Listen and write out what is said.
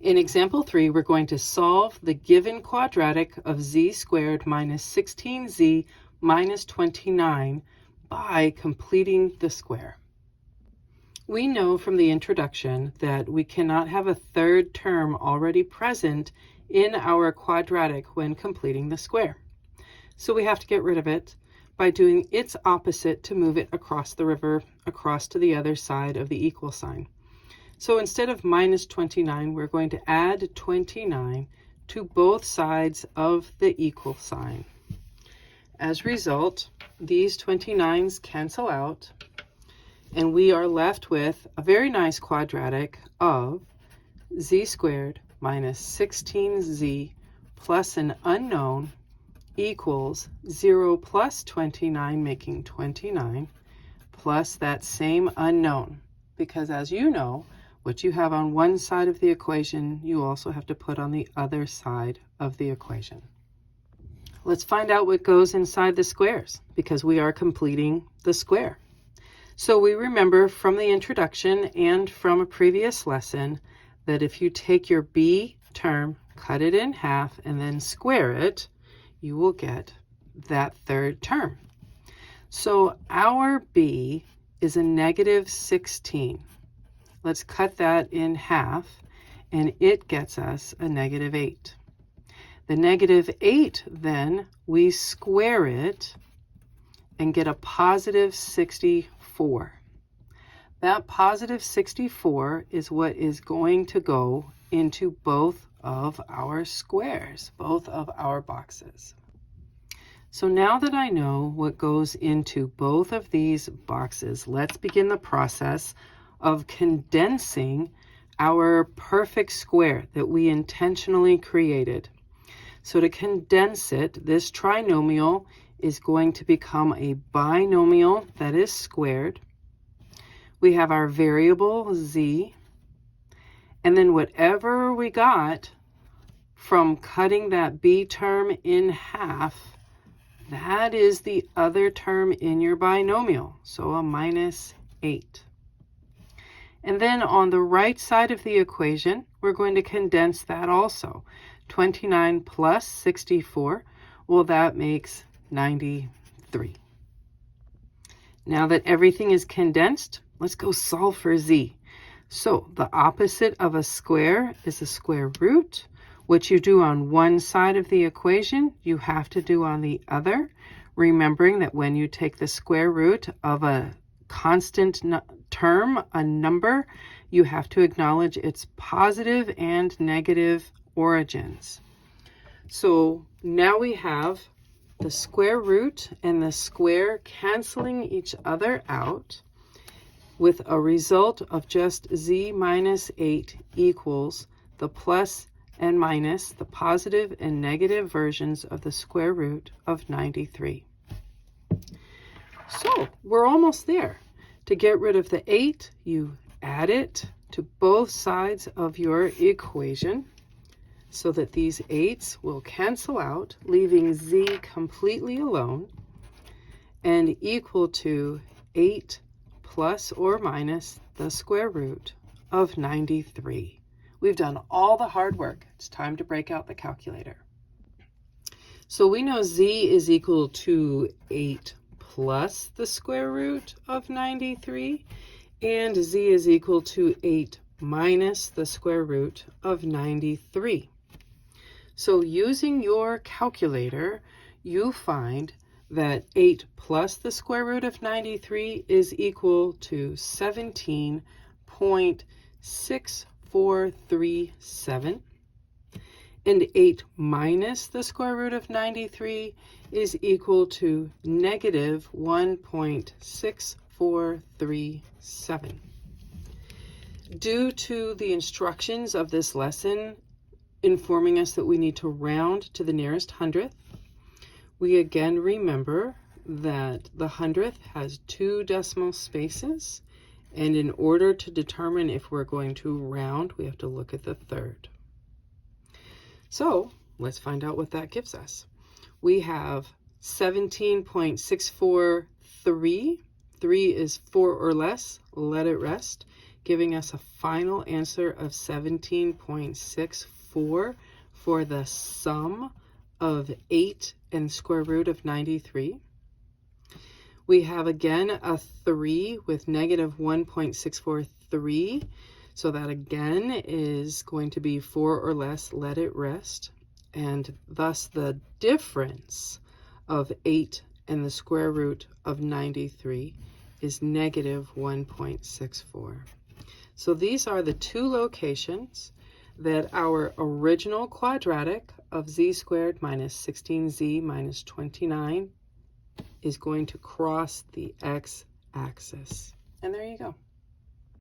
In example 3, we're going to solve the given quadratic of z squared minus 16z minus 29 by completing the square. We know from the introduction that we cannot have a third term already present in our quadratic when completing the square. So we have to get rid of it by doing its opposite to move it across the river, across to the other side of the equal sign. So instead of minus 29, we're going to add 29 to both sides of the equal sign. As a result, these 29s cancel out, and we are left with a very nice quadratic of z squared minus 16z plus an unknown equals 0 plus 29, making 29, plus that same unknown. Because as you know, what you have on one side of the equation, you also have to put on the other side of the equation. Let's find out what goes inside the squares, because we are completing the square. So we remember from the introduction and from a previous lesson that if you take your b term, cut it in half, and then square it, you will get that third term. So our b is a negative 16. Let's cut that in half, and it gets us a negative 8. The negative 8, then, we square it and get a positive 64. That positive 64 is what is going to go into both of our squares, both of our boxes. So now that I know what goes into both of these boxes, let's begin the process of condensing our perfect square that we intentionally created. So to condense it, this trinomial is going to become a binomial that is squared. We have our variable z, and then whatever we got from cutting that b term in half, that is the other term in your binomial, so a minus 8. And then on the right side of the equation, we're going to condense that also. 29 plus 64, well, that makes 93. Now that everything is condensed, let's go solve for z. So the opposite of a square is a square root. What you do on one side of the equation, you have to do on the other, remembering that when you take the square root of a constant term, a number, you have to acknowledge its positive and negative origins. So now we have the square root and the square canceling each other out with a result of just z minus 8 equals the plus and minus, the positive and negative versions of the square root of 93. So we're almost there. To get rid of the 8, you add it to both sides of your equation so that these 8s will cancel out, leaving z completely alone, and equal to 8 plus or minus the square root of 93. We've done all the hard work. It's time to break out the calculator. So we know z is equal to 8 plus the square root of 93, and z is equal to 8 minus the square root of 93. So using your calculator, you find that 8 plus the square root of 93 is equal to 17.6437, and 8 minus the square root of 93 is equal to negative 1.6437. Due to the instructions of this lesson informing us that we need to round to the nearest hundredth, we again remember that the hundredth has 2 decimal spaces, and in order to determine if we're going to round, we have to look at the third. So let's find out what that gives us. We have 17.643. 3 is 4 or less. Let it rest. giving us a final answer of 17.64 for the sum of 8 and square root of 93. We have again a 3 with negative 1.643. So that again is going to be 4 or less, let it rest. And thus the difference of 8 and the square root of 93 is negative 1.64. So these are the two locations that our original quadratic of z squared minus 16z minus 29 is going to cross the x-axis. And there you go.